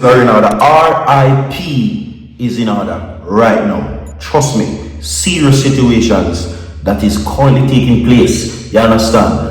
are in order. RIP is in order right now. Trust me. Serious situations that is currently taking place. You understand?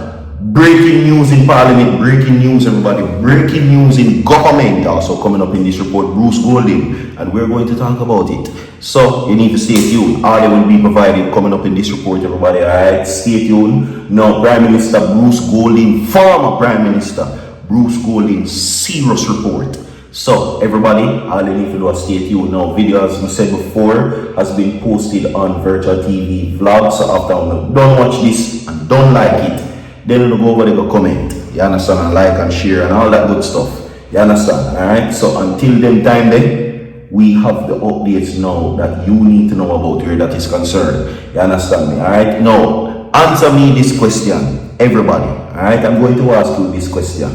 Breaking news in Parliament, breaking news, everybody. Breaking news in government also coming up in this report. Bruce Golding, and we're going to talk about it. So you need to stay tuned. All they will be provided coming up in this report, everybody. Alright, stay tuned. Now, Prime Minister Bruce Golding, former Prime Minister Bruce Golding, serious report. So everybody, all you need to do is stay tuned. Now, video, as we said before, has been posted on Virtual TV Vlog. So after you don't watch this and don't like it, then you go over there, go comment. You understand? And like and share and all that good stuff. You understand? Alright. So until then time then, we have the updates now that you need to know about where that is concerned. You understand me? Alright. Now, answer me this question, everybody. Alright. I'm going to ask you this question.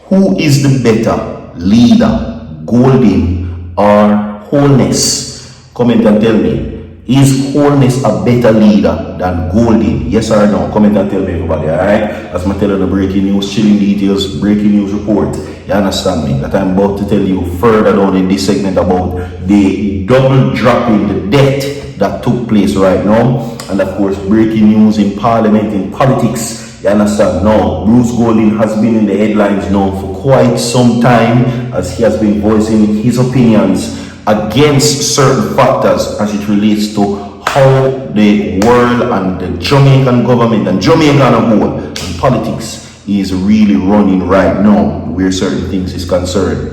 Who is the better leader, Golding or Wholeness? Comment and tell me. Is Wholeness a better leader than Golding? Yes or no? Comment and tell me, everybody, alright? As I'm telling you the breaking news, chilling details, breaking news report. You understand me? That I'm about to tell you further down in this segment about the double dropping, the debt that took place right now. And of course, breaking news in Parliament, in politics. You understand? Now, Bruce Golding has been in the headlines now for quite some time as he has been voicing his opinions against certain factors as it relates to how the world and the Jamaican government and Jamaica on a whole and politics is really running right now where certain things is concerned.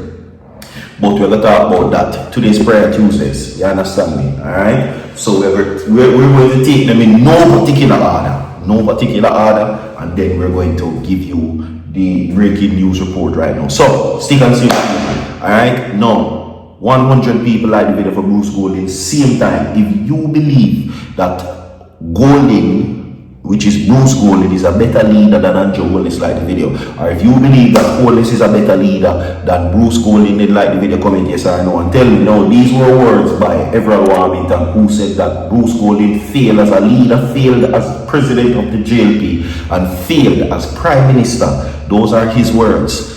But we're going to talk about that. Today's Prayer Tuesdays. You understand me? Alright? So we're going to take them in no particular order. No particular order. And then we're going to give you the breaking news report right now. So stick and see. Alright? Now, 100 people like the video for Bruce Golding. Same time, if you believe that Golding, which is Bruce Golding, is a better leader than Andrew Wholeness, like the video, or if you believe that Wholeness is a better leader than Bruce Golding, then like the video, comment yes or no and tell me. Now, these were words by Everett Warmington, who said that Bruce Golding failed as a leader, failed as president of the JLP, and failed as prime minister. Those are his words.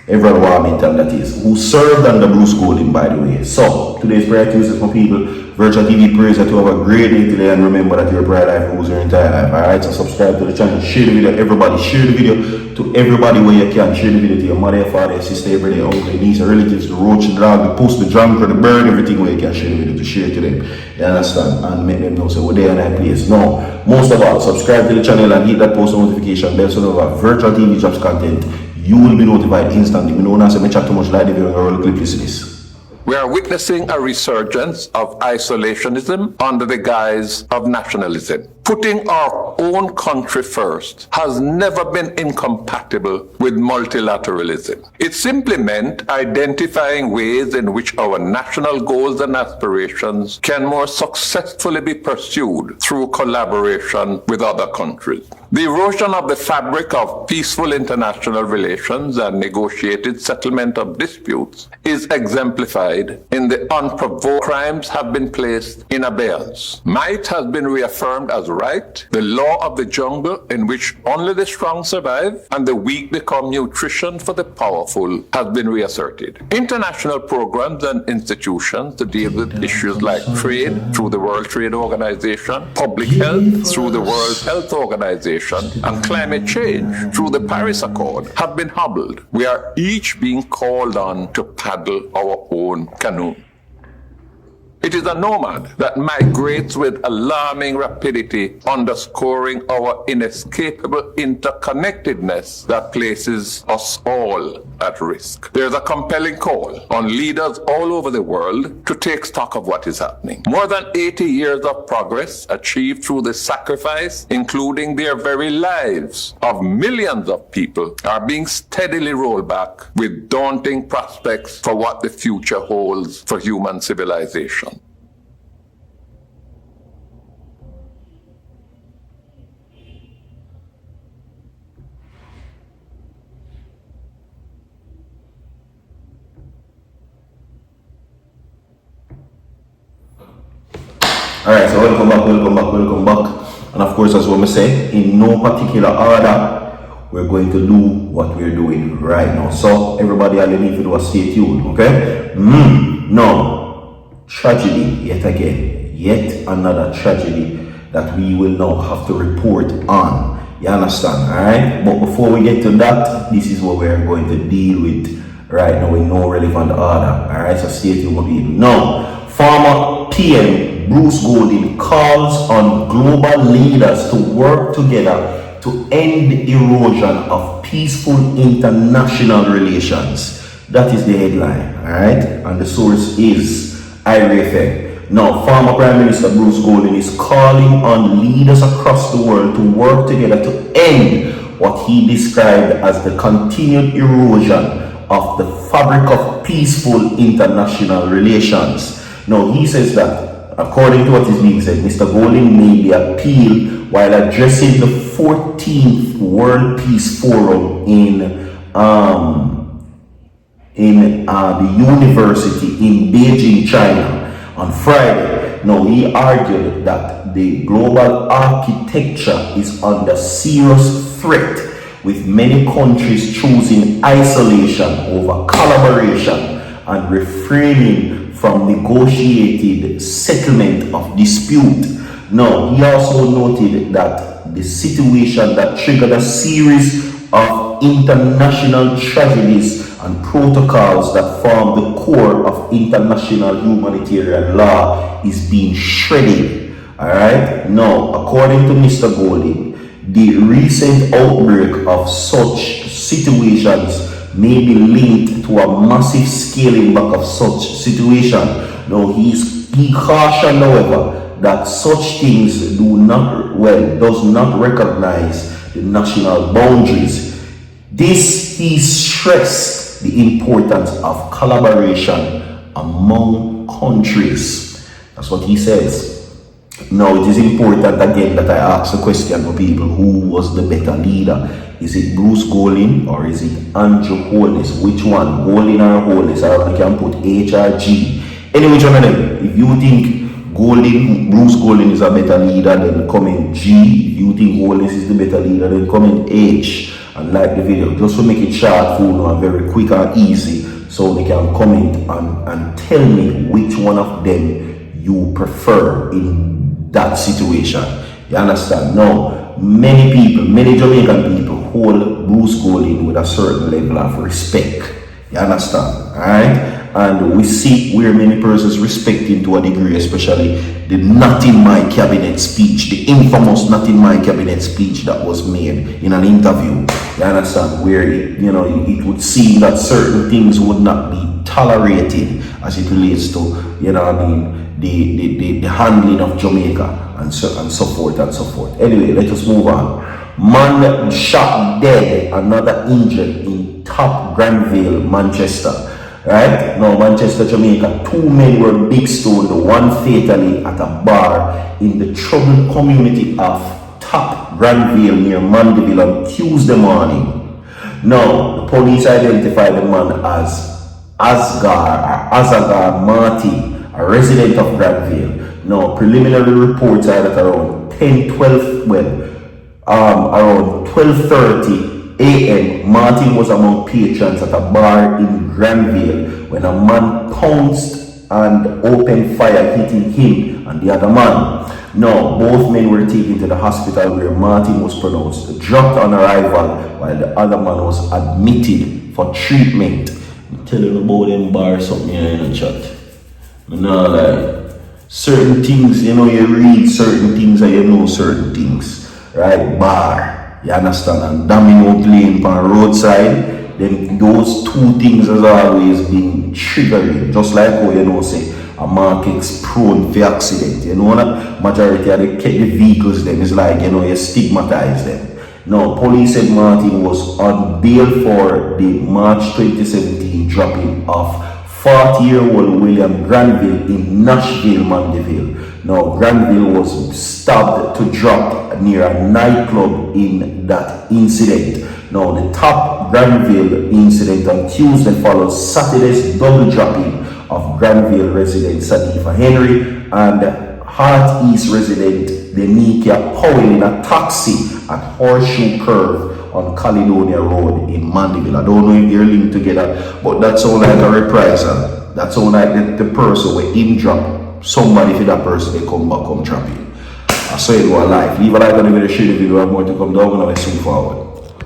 Everett Warmington, that is, who served under Bruce Golding, by the way. So, today's Prayer Tuesday for people. Virtual TV prays that you have a great day today, and remember that your prayer life rules your entire life. Alright, so subscribe to the channel, share the video, everybody, share the video to everybody where you can. Share the video to your mother, your father, your sister, every day, uncle, niece, your relatives, the roach, the dog, the post, the drunk, the bird, everything where you can. Share the video to share to them. You understand? And make them know so we're there in that place. Now, most of all, subscribe to the channel and hit that post notification bell so that Virtual TV drops content, you will be notified instantly. We don't say me chat too much like the video or roll clip this. We are witnessing a resurgence of isolationism under the guise of nationalism. Putting our own country first has never been incompatible with multilateralism. It simply meant identifying ways in which our national goals and aspirations can more successfully be pursued through collaboration with other countries. The erosion of the fabric of peaceful international relations and negotiated settlement of disputes is exemplified in the unprovoked crimes have been placed in abeyance. Might has been reaffirmed as right, the law of the jungle in which only the strong survive and the weak become nutrition for the powerful has been reasserted. International programs and institutions to deal with issues like trade through the World Trade Organization, public health through the World Health Organization, and climate change through the Paris Accord have been hobbled. We are each being called on to paddle our own canoe. It is a nomad that migrates with alarming rapidity, underscoring our inescapable interconnectedness that places us all at risk. There is a compelling call on leaders all over the world to take stock of what is happening. More than 80 years of progress achieved through the sacrifice, including their very lives, of millions of people are being steadily rolled back with daunting prospects for what the future holds for human civilization. Alright, so welcome back. And of course, as what I say, in no particular order, we're going to do what we're doing right now. So everybody, all you need to do is stay tuned, okay? Now, tragedy yet again, yet another tragedy that we will now have to report on. You understand, alright? But before we get to that, this is what we're going to deal with right now in no relevant order. Alright, so stay tuned, people. Now, former PM Bruce Golding calls on global leaders to work together to end the erosion of peaceful international relations. That is the headline, alright? And the source is IRFM. Now, former Prime Minister Bruce Golding is calling on leaders across the world to work together to end what he described as the continued erosion of the fabric of peaceful international relations. Now, he says that, according to what is being said, Mr. Golding made the appeal while addressing the 14th World Peace Forum in the university in Beijing, China, on Friday. Now, he argued that the global architecture is under serious threat, with many countries choosing isolation over collaboration and refraining from negotiated settlement of dispute. Now, he also noted that the situation that triggered a series of international tragedies and protocols that form the core of international humanitarian law is being shredded. Alright? Now, according to Mr. Golding, the recent outbreak of such situations may be linked to a massive scaling back of such situation. Now, he cautioned, however, that such things does not recognize the national boundaries. This, he stressed the importance of collaboration among countries. That's what he says. Now, it is important again that I ask the question to people: who was the better leader? Is it Bruce Golding or is it Andrew Holness? Which one? Golding or Holness? Or I can put H or G. Anyway, which one of them? If you think Bruce Golding is a better leader, then comment G. If you think Holness is the better leader, then comment H. And like the video, just to make it short, full, and very quick and easy, so they can comment and tell me which one of them you prefer in that situation. You understand? Now, many people, many Jamaican people hold Bruce Golding with a certain level of respect. You understand? Alright? And we see where many persons respect him to a degree, especially the not in my cabinet speech, the infamous not in my cabinet speech that was made in an interview. You understand? Where it would seem that certain things would not be tolerated as it relates to, the handling of Jamaica and so forth and so forth. Anyway, let us move on. Man shot dead, another injured in Top Granville, Manchester. Right? Now, Manchester, Jamaica, 2 men were big stoned, one fatally at a bar in the troubled community of Top Granville near Mandeville on Tuesday morning. Now, the police identified the man as Azagar Marty, a resident of Granville. Now, preliminary reports are that around 12:30 a.m., Martin was among patrons at a bar in Granville when a man pounced and opened fire, hitting him and the other man. Now, both men were taken to the hospital where Martin was pronounced dropped on arrival while the other man was admitted for treatment. I'm telling you about them bar something here in the chat. Like certain things, you read certain things and you know certain things. Right? Bar. You understand? And domino playing on roadside, then those two things has always been triggering. Just like how say a market's prone for accident. Majority of the vehicles then is like you stigmatize them. Now, police said Martin was on bail for the March 2017 dropping of 40-year-old William Granville in Nashville, Mandeville. Now, Granville was stabbed to drop near a nightclub in that incident. Now, the Top Granville incident on Tuesday follows Saturday's double dropping of Granville resident Sadifa Henry and Heart East resident Denikia Powell in a taxi at Horseshoe Curve on Caledonia Road in Mandeville. I don't know if they're linked together, but that sounds like a reprisal. That sounds like the person where him drop somebody for that person they come back, come trap it. I saw it was life. Leave a like on the video, share the video, I'm going to come down and I swing forward.